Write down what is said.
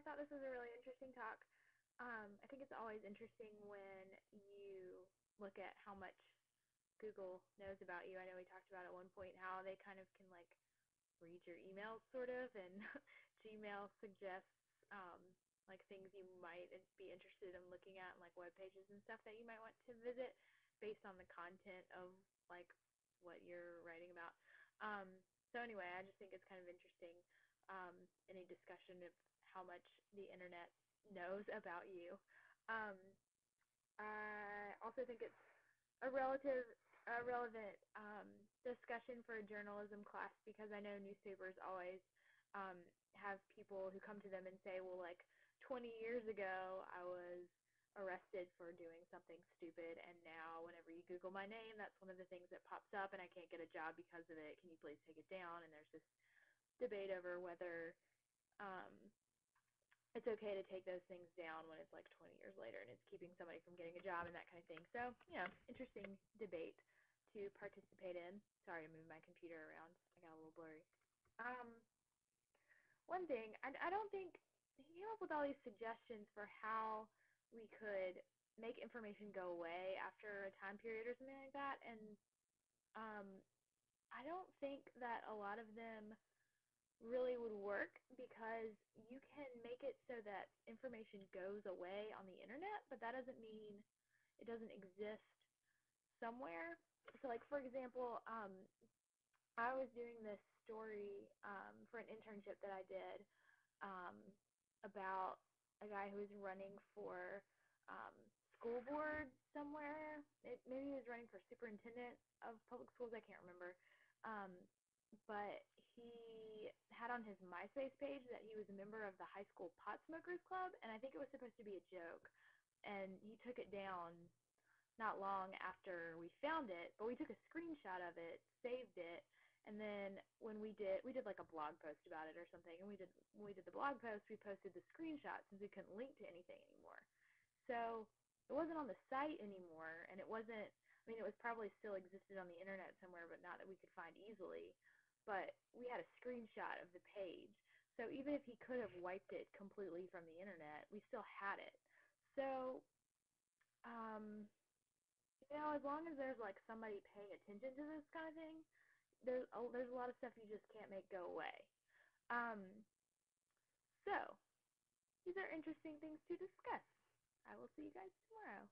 thought this was a really interesting talk. I think it's always interesting when you look at how much Google knows about you. I know we talked about at one point how they kind of can like read your emails sort of, and Gmail suggests like things you might be interested in looking at, and like web pages and stuff that you might want to visit based on the content of like what you're writing about. So anyway, I just think it's kind of interesting, any discussion of how much the internet knows about you. Um, I also think it's a relevant discussion for a journalism class, because I know newspapers always have people who come to them and say, well, like 20 years ago, I was arrested for doing something stupid, and now whenever you Google my name, that's one of the things that pops up, and I can't get a job because of it. Can you please take it down? And there's this debate over whether it's okay to take those things down when it's like 20 years later and it's keeping somebody from getting a job and that kind of thing. So, interesting debate to participate in. Sorry, I moved my computer around. I got a little blurry. Um, One thing, I don't think he came up with all these suggestions for how we could make information go away after a time period or something like that, and um, I don't think that a lot of them really would work, because you can make it so that information goes away on the internet, but that doesn't mean it doesn't exist somewhere. So, like, for example, I was doing this story for an internship that I did um, about a guy who was running for um, school board somewhere. Maybe he was running for superintendent of public schools. I can't remember. Um, but he had on his MySpace page that he was a member of the high school pot smokers club, and I think it was supposed to be a joke. And he took it down not long after we found it, but we took a screenshot of it, saved it, and then when we did like a blog post about it or something, and when we did the blog post, we posted the screenshot since we couldn't link to anything anymore. So it wasn't on the site anymore, and it wasn't, I mean, it was probably still existed on the internet somewhere, but not that we could find easily. But we had a screenshot of the page. So even if he could have wiped it completely from the internet, we still had it. So, as long as there's like somebody paying attention to this kind of thing, there's a lot of stuff you just can't make go away. Um, so these are interesting things to discuss. I will see you guys tomorrow.